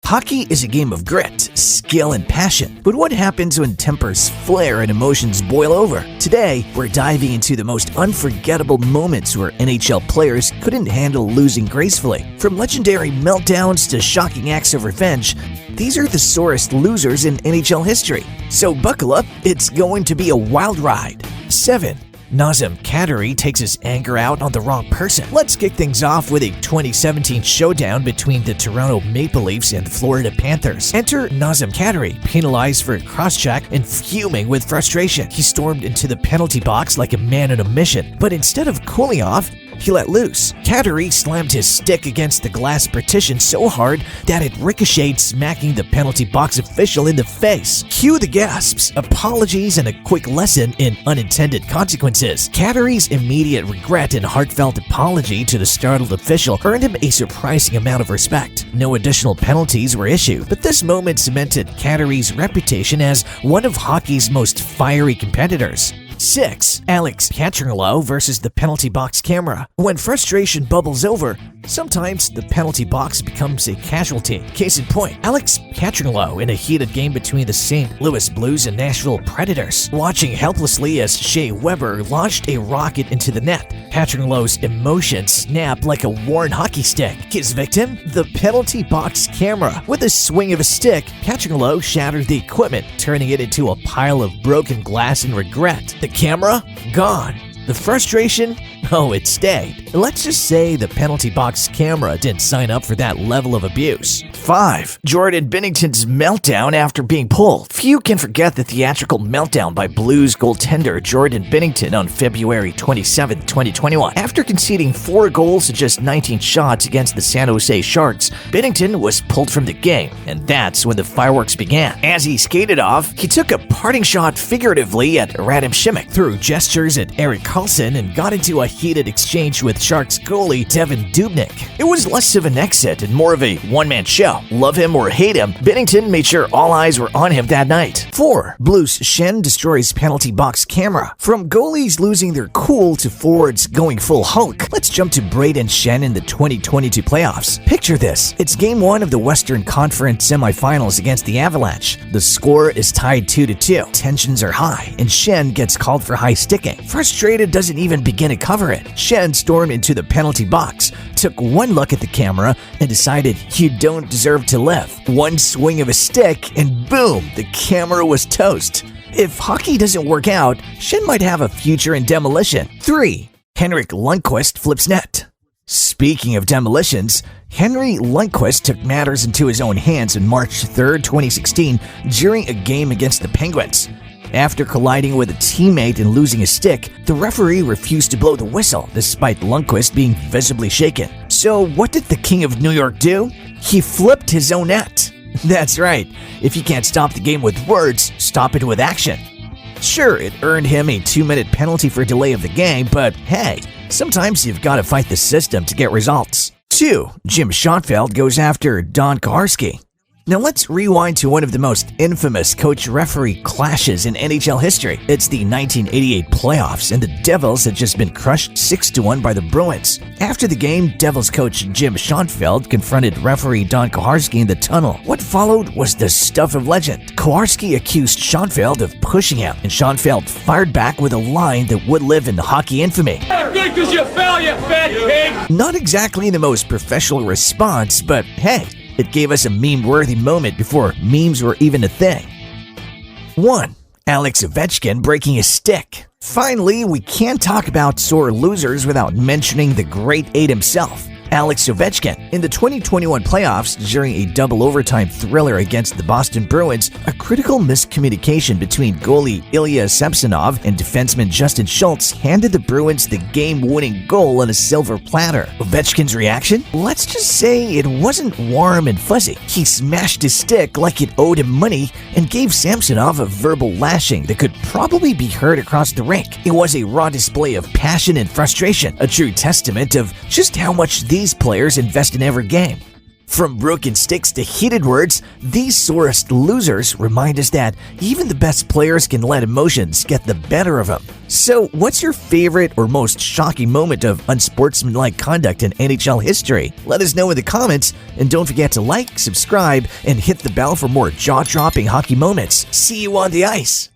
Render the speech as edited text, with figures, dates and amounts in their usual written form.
Hockey is a game of grit, skill, and passion. But what happens when tempers flare and emotions boil over? Today, we're diving into the most unforgettable moments where NHL players couldn't handle losing gracefully. From legendary meltdowns to shocking acts of revenge, these are the sorest losers in NHL history. So buckle up, it's going to be a wild ride. 7. Nazem Kadri takes his anger out on the wrong person. Let's kick things off with a 2017 showdown between the Toronto Maple Leafs and the Florida Panthers. Enter Nazem Kadri, penalized for a cross-check and fuming with frustration. He stormed into the penalty box like a man on a mission, but instead of cooling off, he let loose. Kadri slammed his stick against the glass partition so hard that it ricocheted, smacking the penalty box official in the face. Cue the gasps, apologies, and a quick lesson in unintended consequences. Kadri's immediate regret and heartfelt apology to the startled official earned him a surprising amount of respect. No additional penalties were issued, but this moment cemented Kadri's reputation as one of hockey's most fiery competitors. 6. Alex Pietrangelo versus the penalty box camera. When frustration bubbles over, sometimes the penalty box becomes a casualty. Case in point, Alex Pietrangelo in a heated game between the St. Louis Blues and Nashville Predators, watching helplessly as Shea Weber launched a rocket into the net. Pietrangelo's emotions snapped like a worn hockey stick. His victim? The penalty box camera. With a swing of a stick, Pietrangelo shattered the equipment, turning it into a pile of broken glass and regret. The camera? Gone. The frustration? Oh, it stayed. Let's just say the penalty box camera didn't sign up for that level of abuse. 5. Jordan Binnington's meltdown after being pulled. Few can forget the theatrical meltdown by Blues goaltender Jordan Binnington on February 27, 2021. After conceding 4 goals to just 19 shots against the San Jose Sharks, Binnington was pulled from the game, and that's when the fireworks began. As he skated off, he took a parting shot figuratively at Radim Šimić, threw gestures at Erik Karlsson, and got into a heated exchange with Sharks goalie Devan Dubnyk. It was less of an exit and more of a one-man show. Love him or hate him, Binnington made sure all eyes were on him that night. 4. Blues Schenn destroys penalty box camera. From goalies losing their cool to forwards going full Hulk, let's jump to Brayden Schenn in the 2022 playoffs. Picture this. It's Game 1 of the Western Conference semifinals against the Avalanche. The score is tied 2-2. Tensions are high, and Schenn gets called for high sticking. Frustrated doesn't even begin to cover it. Schenn stormed into the penalty box, took one look at the camera, and decided you don't deserve to live. One swing of a stick, and boom, the camera was toast. If hockey doesn't work out, Schenn might have a future in demolition. 3. Henrik Lundqvist flips net. Speaking of demolitions, Henry Lundqvist took matters into his own hands on March 3, 2016, during a game against the Penguins. After colliding with a teammate and losing a stick, the referee refused to blow the whistle, despite Lundqvist being visibly shaken. So what did the King of New York do? He flipped his own net. That's right, if you can't stop the game with words, stop it with action. Sure, it earned him a 2-minute penalty for delay of the game, but hey, sometimes you've got to fight the system to get results. 2. Jim Schoenfeld goes after Don Koharski. Now let's rewind to one of the most infamous coach-referee clashes in NHL history. It's the 1988 playoffs, and the Devils had just been crushed 6-1 by the Bruins. After the game, Devils coach Jim Schoenfeld confronted referee Don Koharski in the tunnel. What followed was the stuff of legend. Koharski accused Schoenfeld of pushing him, and Schoenfeld fired back with a line that would live in hockey infamy. Good 'cause you fell, you fat pig! Not exactly the most professional response, but hey, it gave us a meme-worthy moment before memes were even a thing. 1. Alex Ovechkin breaking his stick. Finally, we can't talk about sore losers without mentioning the great 8 himself, Alex Ovechkin. In the 2021 playoffs, during a double overtime thriller against the Boston Bruins, a critical miscommunication between goalie Ilya Samsonov and defenseman Justin Schultz handed the Bruins the game-winning goal on a silver platter. Ovechkin's reaction? Let's just say it wasn't warm and fuzzy. He smashed his stick like it owed him money and gave Samsonov a verbal lashing that could probably be heard across the rink. It was a raw display of passion and frustration, a true testament of just how much these players invest in every game. From broken sticks to heated words, these Sorest losers remind us that even the best players can let emotions get the better of them. So, what's your favorite or most shocking moment of unsportsmanlike conduct in NHL history? Let us know in the comments, and don't forget to like, subscribe, and hit the bell for more jaw-dropping hockey moments. See you on the ice!